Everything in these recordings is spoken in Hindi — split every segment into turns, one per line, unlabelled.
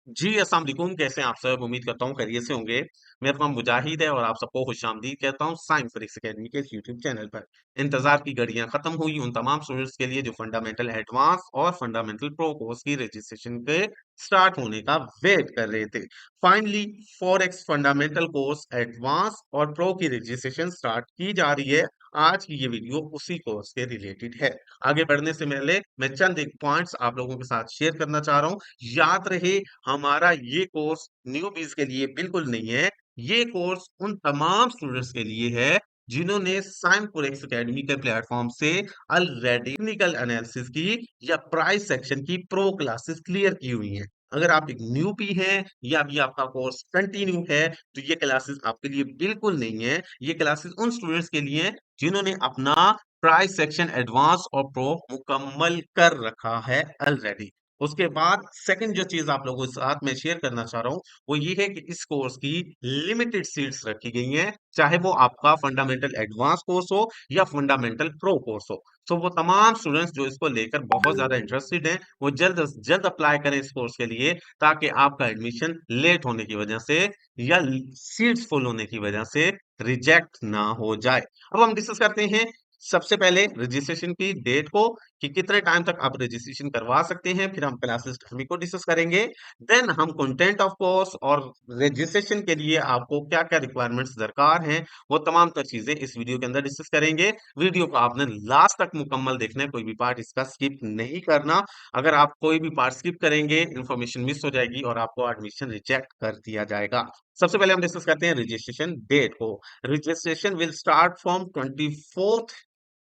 जी, अस्सलाम वालेकुम, कैसे हैं आप सब? उम्मीद करता हूँ खैरियत से होंगे। मेरा नाम मुजाहिद है और आप सबको खुशामदीद कहता हूँ साइंस फिजिक्स एकेडमी के इस यूट्यूब चैनल पर। इंतज़ार की घड़ियाँ खत्म हुई उन तमाम स्टूडेंट्स के लिए जो फंडामेंटल एडवांस और फंडामेंटल प्रो कोर्स की रजिस्ट्रेशन के स्टार्ट होने का वेट कर रहे थे। Finally forex fundamental course advance और प्रो की रजिस्ट्रेशन स्टार्ट की जा रही है। आज की ये वीडियो उसी कोर्स के रिलेटेड है। आगे बढ़ने से पहले मैं चंद एक पॉइंट्स आप लोगों के साथ शेयर करना चाह रहा हूँ। याद रहे, हमारा ये कोर्स न्यूबीज के लिए बिल्कुल नहीं है। ये कोर्स उन तमाम स्टूडेंट्स के लिए है जिन्होंने साइंस एकेडमी के प्लेटफॉर्म से ऑलरेडी टेक्निकल एनालिसिस की या प्राइस सेक्शन की प्रो क्लासेस क्लियर की हुई हैं। अगर आप एक न्यूबी हैं या अभी आपका कोर्स कंटिन्यू है तो ये क्लासेस आपके लिए बिल्कुल नहीं है। ये क्लासेस उन स्टूडेंट्स के लिए हैं जिन्होंने अपना प्राइस सेक्शन एडवांस और प्रो मुकम्मल कर रखा है ऑलरेडी। उसके बाद सेकंड जो चीज आप लोगों के साथ मैं शेयर करना चाह रहा हूँ वो ये है कि इस कोर्स की लिमिटेड सीट्स रखी गई हैं, चाहे वो आपका फंडामेंटल एडवांस कोर्स हो या फंडामेंटल प्रो कोर्स हो। तो वो तमाम स्टूडेंट्स जो इसको लेकर बहुत ज्यादा इंटरेस्टेड हैं वो जल्द से जल्द अप्लाई करें इस कोर्स के लिए, ताकि आपका एडमिशन लेट होने की वजह से या सीट्स फुल होने की वजह से रिजेक्ट ना हो जाए। अब हम डिस्कस करते हैं सबसे पहले रजिस्ट्रेशन की डेट को, कि कितने टाइम तक आप रजिस्ट्रेशन करवा सकते हैं, फिर हम क्लासेस टाइमिंग को डिस्कस करेंगे। देन हम कंटेंट ऑफ कोर्स और रजिस्ट्रेशन के लिए आपको क्या क्या रिक्वायरमेंट्स दरकार हैं वो तमाम तर चीजें इस वीडियो के अंदर डिस्कस करेंगे। वीडियो को आपने लास्ट तक मुकम्मल देखना है, कोई भी पार्ट इसका स्किप नहीं करना। अगर आप कोई भी पार्ट स्किप करेंगे इन्फॉर्मेशन मिस हो जाएगी और आपको एडमिशन रिजेक्ट कर दिया जाएगा। सबसे पहले हम डिस्कस करते हैं रजिस्ट्रेशन डेट को। Registration will start from 24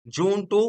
June to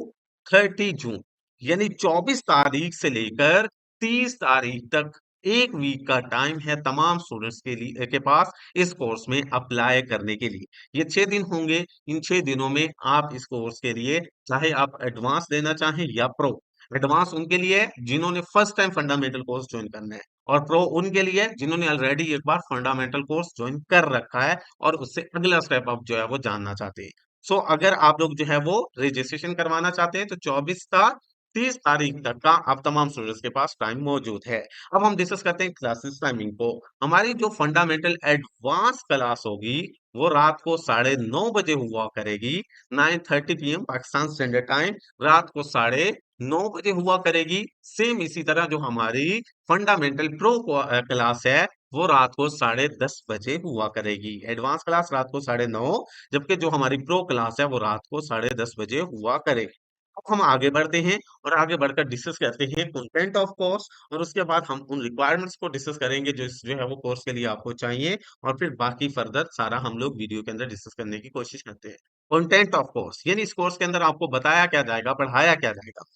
30 June, यानी 24 तारीख से लेकर 30 तारीख तक एक वीक का टाइम है तमाम स्टूडेंट्स के लिए के पास इस कोर्स में अप्लाई करने के लिए। ये 6 दिन होंगे। इन 6 दिनों में आप इस कोर्स के लिए, चाहे आप एडवांस लेना चाहें या प्रो, एडवांस उनके लिए है जिन्होंने first time fundamental course join करना है, और प्रो उनके लिए है जिन्होंने ऑलरेडी एक बार फंडामेंटल कोर्स ज्वाइन कर रखा है और उससे अगला स्टेप अप जो है वो जानना चाहते हैं। सो अगर आप लोग जो है वो रजिस्ट्रेशन करवाना चाहते हैं तो 24 का 30 तारीख तक का आप तमाम स्टूडेंट्स के पास टाइम मौजूद है। अब हम डिस्कस करते हैं क्लासेस टाइमिंग को। हमारी जो फंडामेंटल एडवांस क्लास होगी वो रात को 9:30 बजे हुआ करेगी। 9:30 PM पाकिस्तान स्टैंडर्ड टाइम, रात को 9:30 बजे हुआ करेगी। सेम इसी तरह जो हमारी फंडामेंटल प्रो क्लास है वो रात को 10:30 बजे हुआ करेगी। एडवांस क्लास रात को 9:30, जबकि जो हमारी प्रो क्लास है वो रात को 10:30 बजे हुआ करेगी। अब हम आगे बढ़ते हैं और आगे बढ़कर डिस्कस करते हैं कंटेंट ऑफ कोर्स, और उसके बाद हम उन रिक्वायरमेंट्स को डिस्कस करेंगे जो है वो कोर्स के लिए आपको चाहिए, और फिर बाकी फर्दर सारा हम लोग वीडियो के अंदर डिस्कस करने की कोशिश करते हैं। कंटेंट ऑफ कोर्स यानी इस कोर्स के अंदर आपको बताया क्या जाएगा, पढ़ाया क्या जाएगा।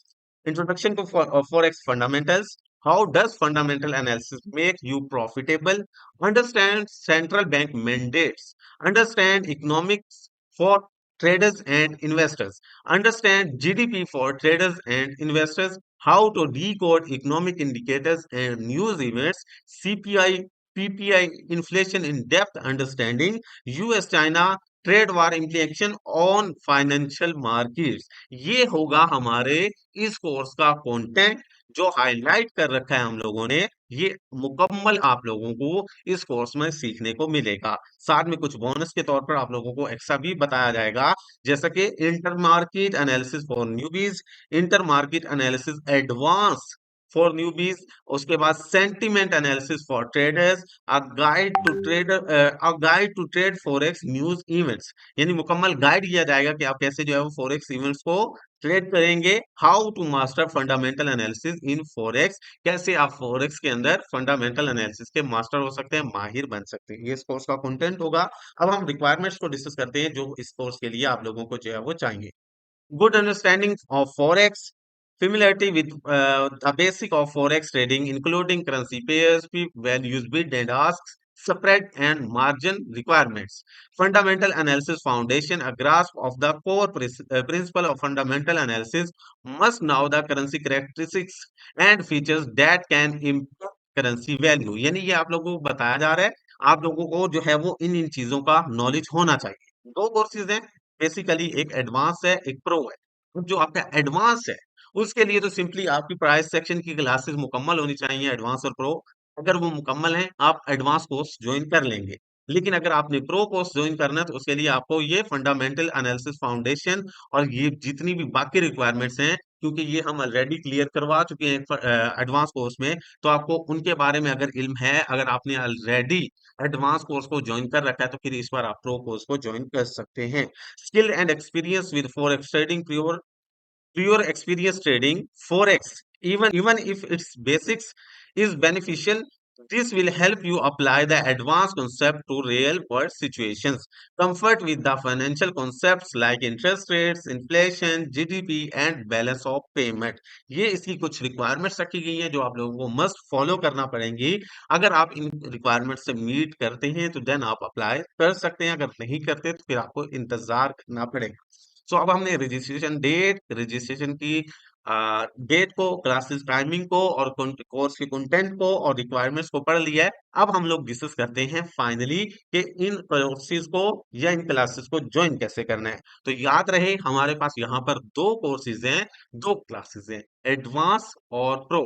Introduction to Forex fundamentals. How does fundamental analysis make you profitable? Understand central bank mandates. Understand economics for traders and investors. Understand GDP for traders and investors. How to decode economic indicators and news events. CPI, PPI, inflation in depth understanding. US China trade war implication on financial markets. ये होगा हमारे इस कोर्स का कंटेंट जो हाईलाइट कर रखा है हम लोगों ने। ये मुकम्मल आप लोगों को इस कोर्स में सीखने को मिलेगा। साथ में कुछ बोनस के तौर पर आप लोगों को एक्स्ट्रा भी बताया जाएगा, जैसा कि inter market analysis for newbies, inter market analysis advance for newbies, उसके बाद sentiment analysis for traders, a guide to trade forex news events, यानी मुकम्मल गाइड किया जाएगा कि आप कैसे जो है वो फॉरेक्स इवेंट्स को ट्रेड करेंगे। How to master fundamental analysis in forex, कैसे आप फॉरेक्स के अंदर फंडामेंटल एनालिसिस के मास्टर हो सकते हैं, माहिर बन सकते हैं। ये इस कोर्स का कंटेंट होगा। अब हम रिक्वायरमेंट्स को डिस्कस करते हैं जो इस कोर्स के लिए आप लोगों को जो है वो चाहिए। Good understanding of forex, familiarity with the basic of forex trading, including currency pairs, values, bid and asks, spread and margin requirements. Fundamental analysis foundation, a grasp of the core principle of fundamental analysis must know the currency characteristics and features that can impact currency value. यानी ये आप लोगों को बताया जा रहा है, आप लोगों को जो है वो इन इन चीजों का नॉलेज होना चाहिए। दो कोर्सेज हैं बेसिकली, एक एडवांस है एक प्रो है। अब जो आपका एडवांस है उसके लिए तो सिंपली आपकी प्राइस सेक्शन की क्लासेस मुकम्मल होनी चाहिए, एडवांस और प्रो। अगर वो मुकम्मल है, आप एडवांस कोर्स ज्वाइन कर लेंगे। लेकिन अगर आपने प्रो कोर्स ज्वाइन करना है तो उसके लिए आपको ये फंडामेंटल एनालिसिस फाउंडेशन और ये जितनी भी बाकी रिक्वायरमेंट्स हैं, क्योंकि ये हम ऑलरेडी क्लियर करवा चुके हैं एडवांस कोर्स में, तो आपको उनके बारे में अगर इल्म है, अगर आपने ऑलरेडी एडवांस कोर्स को ज्वाइन कर रखा है, तो फिर इस बार आप प्रो कोर्स को ज्वाइन कर सकते हैं। Skill and experience with forex trading, pure experience trading forex, even if its basics is beneficial, this will help you apply the advanced concept to real world situations. Comfort with the financial concepts like interest rates, inflation, GDP and balance of payment, ये इसकी कुछ रिक्वायरमेंट्स रखी गई हैं जो आप लोगों को मस्ट फॉलो करना पड़ेंगी। अगर आप इन रिक्वायरमेंट से मीट करते हैं तो देन आप अप्लाई कर सकते हैं, अगर नहीं करते तो फिर आपको इंतजार करना पड़ेगा। सो अब हमने रजिस्ट्रेशन डेट, रजिस्ट्रेशन की डेट को, क्लासेस टाइमिंग को और कोर्स के कंटेंट को और रिक्वायरमेंट्स को पढ़ लिया है। अब हम लोग डिस्कस करते हैं फाइनली कि इन कोर्सेज को या इन क्लासेस को ज्वाइन कैसे करना है। तो याद रहे हमारे पास यहाँ पर दो कोर्सेज हैं, दो क्लासेस हैं, एडवांस और प्रो।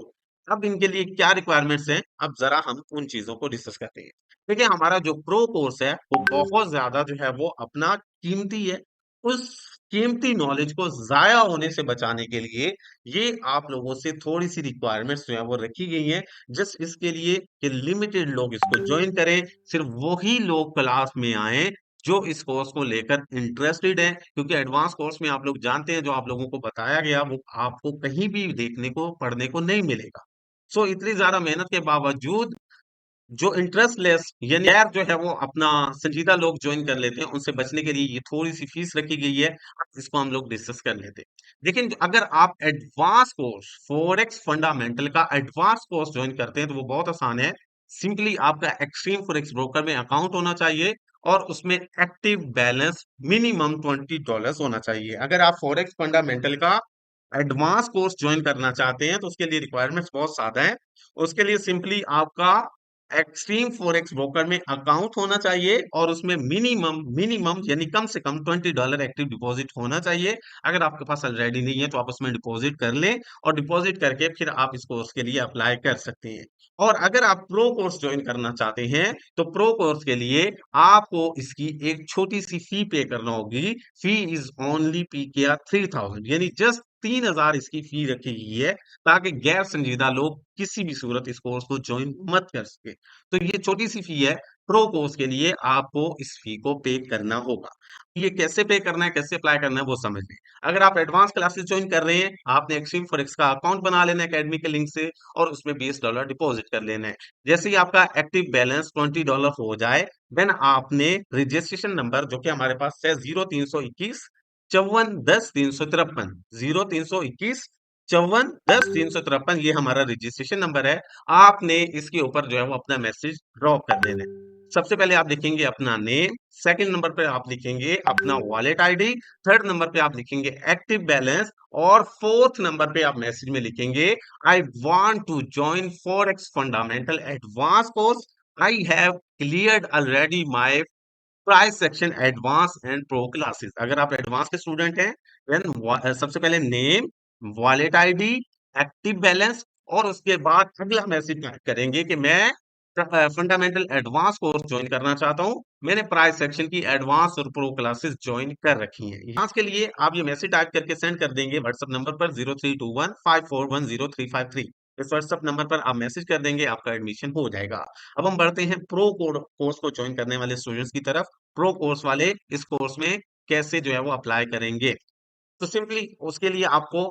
अब इनके लिए क्या रिक्वायरमेंट्स हैं, अब जरा हम उन चीजों को डिस्कस करते हैं। देखिए हमारा जो प्रो कोर्स है वो बहुत ज्यादा जो है वो अपना कीमती है। उस कीमती नॉलेज को जाया होने से बचाने के लिए ये आप लोगों से थोड़ी सी रिक्वायरमेंट्स जो है वो रखी गई हैं, जस्ट इसके लिए कि लिमिटेड लोग इसको ज्वाइन करें, सिर्फ वही लोग क्लास में आए जो इस कोर्स को लेकर इंटरेस्टेड हैं, क्योंकि एडवांस कोर्स में आप लोग जानते हैं जो आप लोगों को बताया गया वो आपको कहीं भी देखने को पढ़ने को नहीं मिलेगा। सो इतनी ज्यादा मेहनत के बावजूद जो इंटरेस्टलेस यानी गैर जो है वो अपना संजीदा लोग ज्वाइन कर लेते हैं, उनसे बचने के लिए ये थोड़ी सी फीस रखी गई है, इसको हम लोग डिस्कस कर लेते हैं। लेकिन अगर आप एडवांस कोर्स फॉरेक्स फंडामेंटल का एडवांस कोर्स ज्वाइन करते हैं तो वो बहुत आसान है। सिंपली आपका एक्सट्रीम फॉरेक्स ब्रोकर में अकाउंट होना चाहिए और उसमें एक्टिव बैलेंस मिनिमम $20 होना चाहिए। अगर आप फॉरेक्स फंडामेंटल का एडवांस कोर्स ज्वाइन करना चाहते हैं तो उसके लिए रिक्वायरमेंट्स बहुत ज्यादा है। उसके लिए सिंपली आपका एक्सट्रीम फॉरेक्स ब्रोकर में अकाउंट होना चाहिए और उसमें मिनिमम मिनिमम यानी कम से कम $20 एक्टिव डिपॉजिट होना चाहिए। अगर आपके पास ऑलरेडी नहीं है तो आप उसमें डिपॉजिट कर लें और डिपॉजिट करके फिर आप इस कोर्स के लिए अप्लाई कर सकते हैं। और अगर आप प्रो कोर्स ज्वाइन करना चाहते हैं तो प्रो कोर्स के लिए आपको इसकी एक छोटी सी फी पे करना होगी। फी इज ओनली पी के 3000, यानी जस्ट 3000 इसकी फी रखी गई है, ताकि गैर संजीदा लोग किसी भी सूरत इस कोर्स को ज्वाइन मत कर सके। तो ये छोटी सी फी है, प्रो कोर्स के लिए आपको इस फी को पे करना होगा। ये कैसे पे करना है, कैसे अप्लाई करना है वो समझ लें। अगर आप एडवांस क्लासेस ज्वाइन कर रहे हैं, आपने एक्सट्रीम फॉरेक्स का अकाउंट बना लेना है अकेडमी के लिंक से और उसमें $20 डिपॉजिट कर लेना है। जैसे ही आपका एक्टिव बैलेंस $20 हो जाए, देन आपने रजिस्ट्रेशन नंबर जो कि हमारे पास है 0321 54 10 353, 0321 54 10 353, ये हमारा रजिस्ट्रेशन नंबर है। आपने इसके ऊपर जो है वो अपना मैसेज ड्रॉप कर देना है। सबसे पहले आप लिखेंगे अपना नेम, सेकंड नंबर पे आप लिखेंगे अपना वॉलेट आईडी, थर्ड नंबर पे आप लिखेंगे एक्टिव बैलेंस और फोर्थ नंबर पे आप मैसेज में लिखेंगे I want to join forex fundamental advance course, I have cleared already my price section advance and pro classes. अगर आप एडवांस के स्टूडेंट हैं देन सबसे पहले name, wallet ID, active balance और उसके बाद अगला मैसेज करेंगे कि मैं फंडामेंटल एडवांस कोर्स ज्वाइन करना चाहता हूं, मैंने प्राइस सेक्शन की एडवांस और प्रो क्लासेस ज्वाइन कर रखी हैं। यहाँ के लिए आप ये मैसेज टाइप करके सेंड कर देंगे व्हाट्सएप नंबर पर 0321 5410 353। इस व्हाट्सएप नंबर पर आप मैसेज कर देंगे, आपका एडमिशन हो जाएगा। अब हम बढ़ते हैं प्रो कोर्स को ज्वाइन करने वाले स्टूडेंट्स की तरफ। प्रो कोर्स वाले इस कोर्स में कैसे जो है वो अप्लाई करेंगे, तो सिंपली उसके लिए आपको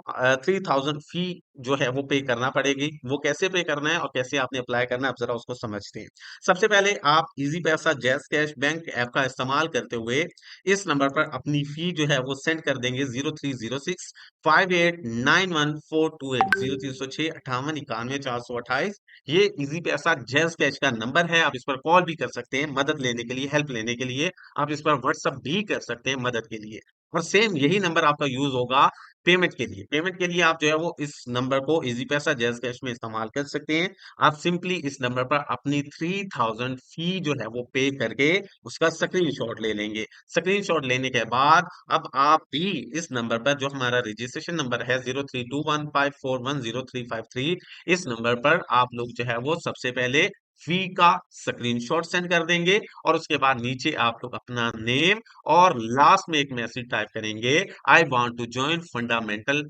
3000 फी जो है वो पे करना पड़ेगी। वो कैसे पे करना है और कैसे आपने अप्लाई करना है, आप जरा उसको समझते हैं। सबसे पहले आप इजी पैसा, जैस कैश, बैंक ऐप का इस्तेमाल करते हुए इस नंबर पर अपनी फी जो है वो सेंड कर देंगे 0306 5891 428, 0306 5891 428। ये इजी पैसा जैस कैश का नंबर है, आप इस पर कॉल भी कर सकते हैं मदद लेने के लिए, हेल्प लेने के लिए। आप इस पर व्हाट्सअप भी कर सकते हैं मदद के लिए। और सेम यही नंबर आपका यूज होगा पेमेंट के लिए। पेमेंट के लिए आप जो है वो इस नंबर को इजी पैसा, जैज़ कैश में इस्तेमाल कर सकते हैं। आप सिंपली इस नंबर पर अपनी 3000 फी जो है वो पे करके उसका स्क्रीनशॉट ले लेंगे। स्क्रीनशॉट लेने के बाद अब आप भी इस नंबर पर, जो हमारा रजिस्ट्रेशन नंबर है 032154100353, इस नंबर पर आप लोग जो है वो सबसे पहले फी का स्क्रीनशॉट सेंड कर देंगे, और उसके बाद नीचे आप लोग अपना नेम और लास्ट में एक मैसेज टाइप करेंगे, I want to join fundamental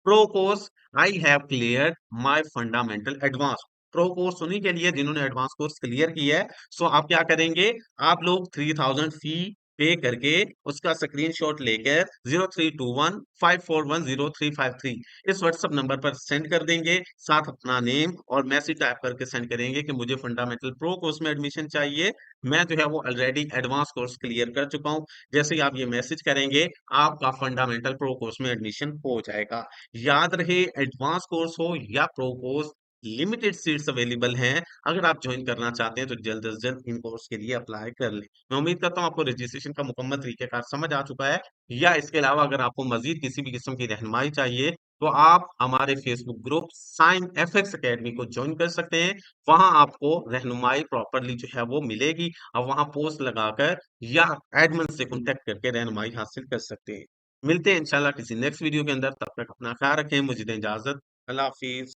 pro course, I have clear my fundamental advance. Pro course उन्हीं के लिए जिन्होंने एडवांस कोर्स क्लियर किया है। सो आप क्या करेंगे, आप लोग 3000 फी पे करके उसका स्क्रीनशॉट लेकर 032154100353 इस व्हाट्सएप नंबर पर सेंड कर देंगे, साथ अपना नेम और मैसेज टाइप करके सेंड करेंगे कि मुझे फंडामेंटल प्रो कोर्स में एडमिशन चाहिए, मैं जो है वो ऑलरेडी एडवांस कोर्स क्लियर कर चुका हूँ। जैसे ही आप ये मैसेज करेंगे, आपका फंडामेंटल प्रो कोर्स में एडमिशन हो जाएगा। याद रहे, एडवांस कोर्स हो या pro course, limited seats available हैं। अगर आप ज्वाइन करना चाहते हैं तो जल्द से जल्द इन कोर्स के लिए अप्लाई कर लें। मैं उम्मीद करता हूँ आपको रजिस्ट्रेशन का मुकम्मल तरीकेकार समझ आ चुका है। या इसके अलावा अगर आपको मजीद किसी भी किस्म की रहनुमाई चाहिए, तो आप हमारे Facebook group sign FX academy को ज्वाइन कर सकते हैं। वहां आपको रहनुमाई प्रॉपरली जो है वो मिलेगी। अब वहां पोस्ट लगाकर या एडमिन से कांटेक्ट करके रहनुमाई हासिल कर सकते हैं। मिलते हैं इंशाल्लाह किसी नेक्स्ट वीडियो के अंदर। तब तक अपना ख्याल रखें, मुझे दें इजाजत। अल्लाह हाफिज।